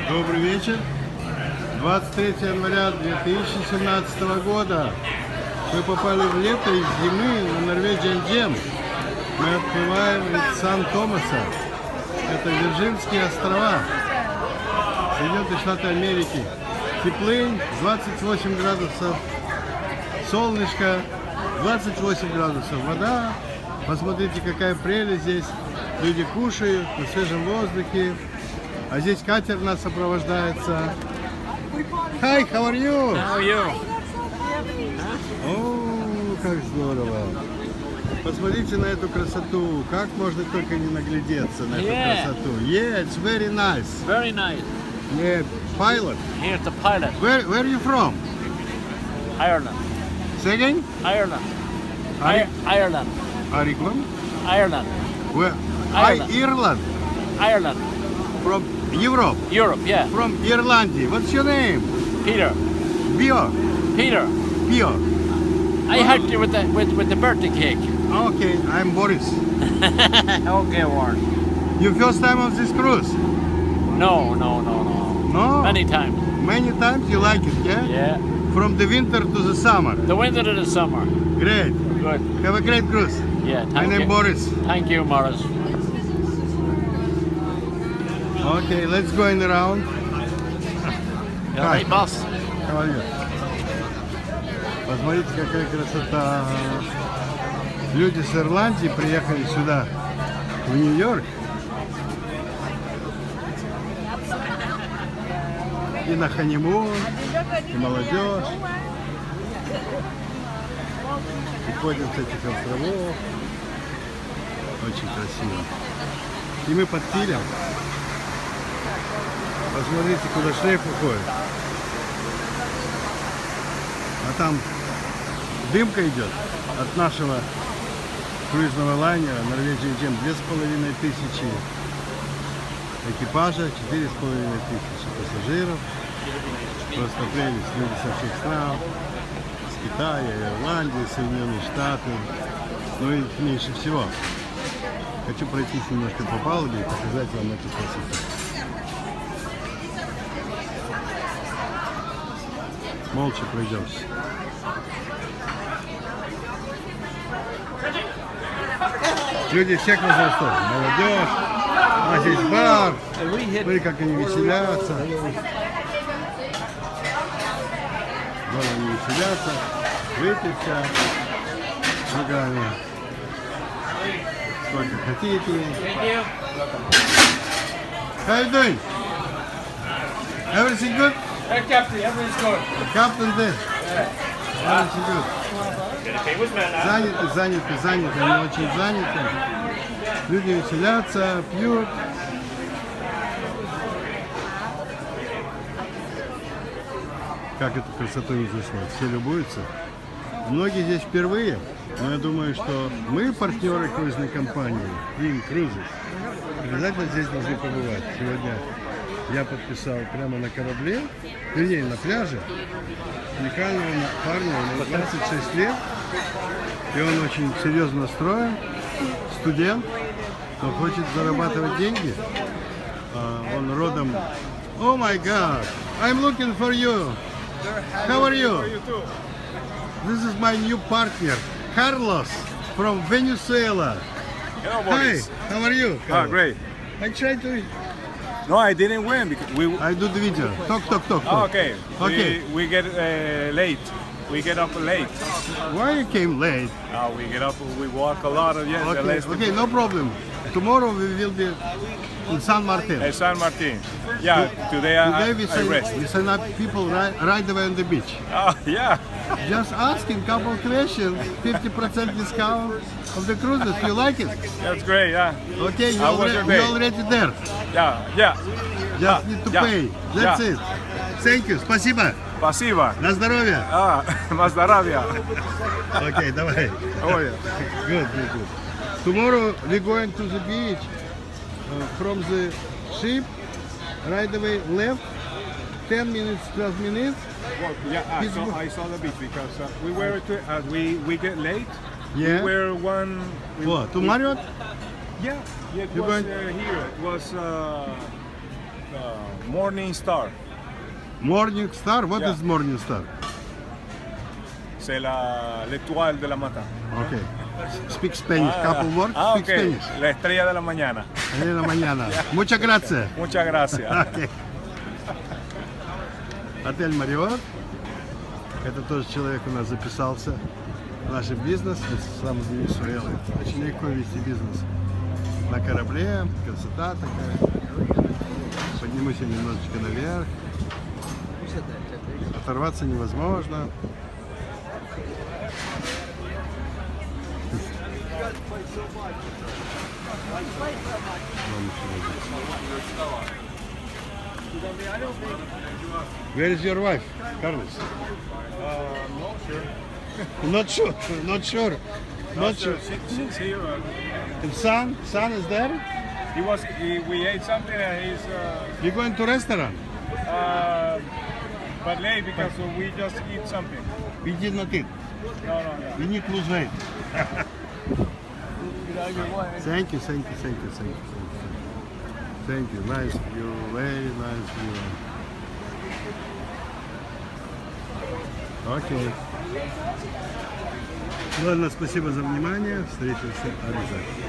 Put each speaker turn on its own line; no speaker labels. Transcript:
Добрый вечер. 23 января 2017 года. Мы попали в лето из зимы на Norwegian. Мы отплываем из Сан-Томаса. Это Вирджинские острова. Соединенные Штаты Америки. Теплынь, 28 градусов. Солнышко, 28 градусов. Вода. Посмотрите, какая прелесть здесь. Люди кушают на свежем воздухе. А здесь катер нас сопровождается. Hi, how are you?
How are you?
О, как здорово. Посмотрите на эту красоту. Как можно только не наглядеться на эту красоту. Yeah, it's very nice.
Very nice.
Yeah, pilot.
Here's the pilot.
Where are you from?
Ireland.
Say again?
Ireland.
Ireland.
Ireland.
Ireland?
Ireland.
Where?
Ireland.
Ireland.
Ireland.
From Europe.
Europe, yeah.
From Ireland. What's your name?
Peter.
Bio.
Peter.
Bio.
I helped you with the birthday cake.
Okay, I'm Boris.
Okay, Warren.
Your first time on this cruise?
No.
No?
Many times.
Many times you like it, yeah?
Yeah.
From the winter to the summer.
The winter to the summer.
Great.
Good.
Have a great cruise.
Yeah.
My
Thank
name
you.
Boris.
Thank you, Morris.
Okay, let's go in around.
You all right, boss?
How are you? Посмотрите, какая красота. Люди с Ирландии приехали сюда, в Нью-Йорк. И на ханимун, и молодежь. Уходим с этих островов. Очень красиво. И мы под килем. Посмотрите, куда шлейф уходит. А там дымка идет от нашего круизного лайнера Norwegian 2500 экипажа, 4500 пассажиров. Просто прелесть, люди со всех стран, с Китая, Ирландии, Соединенные Штаты, но их меньше всего. Хочу пройтись немножко по палубе и показать вам эту красоту. Молча пройдемся. Люди всех возрастов, молодежь, а здесь бар, смотри, как они веселятся. Вон они веселятся, выпивка, ногами, сколько хотите. How you doing? Everything good?
Hey, Captain, everything's good.
Captain there. Everything good. Заняты, они очень заняты. Люди веселятся, пьют. Как эту красоту не заснуть? Все любуются. Многие здесь впервые, но я думаю, что мы, партнеры круизной компании, Green Cruises, обязательно здесь должны побывать. Сегодня я подписал прямо на корабле, вернее на пляже, уникального парня, ему 26 лет, и он очень серьезно настроен, студент, но хочет зарабатывать деньги. Он родом... Oh my God, I'm looking for you. How are you? This is my new partner, Carlos, from Venezuela.
Hello,
Hi,
Boris.
how are you?
Ah, great.
I try to...
No, I didn't win because we.
I do the video. Talk.
Oh, okay.
Okay.
We get late. We get up late.
Why you came late?
We get up. We walk a lot of
Okay, no problem. Tomorrow we will be in San Martin.
San Martin. Yeah. Today I rest.
We send up people right away on the beach.
Oh, yeah.
Just asking couple questions. 50% discount of the cruises. You like it?
That's great. Yeah.
Okay, you
How was your day?
already there.
Yeah.
Just need to pay. That's it. Thank you. Спасибо.
Спасибо.
На здоровье.
На здоровье.
Okay, давай.
Oh, yeah.
Good. Tomorrow we're going to the beach from the ship, right away left, 10 minutes, 12 minutes.
Well, yeah, I saw the beach because we get late.
Yeah.
We were one.
What, to Marriott?
Yeah, it
You
was
going-
here. It was Morning Star.
Morning Star? What
Yeah.
is Morning Star?
C'est l'étoile de la matin.
Okay. Speak Spanish. Couple words.
Ah,
Speak
ok.
Spanish.
La estrella de la mañana.
En la mañana. Muchas gracias.
Muchas gracias.
Окей. Отель Мариот. Это тоже человек у нас записался в наш бизнес, сам из Венесуэлы. Очень легко вести бизнес. На корабле, красота такая. Поднимусь немножечко наверх. Оторваться невозможно. Where is your wife, Carlos? Not sure. Not sure. Not sure.
She's here.
And son is there?
We ate something and he's
We going to restaurant.
but late because we just eat something.
We did not eat.
No.
We need to lose weight. Thank you. Thank you. Nice view. Very nice view. Окей. Ладно, спасибо за внимание. Встретимся обязательно.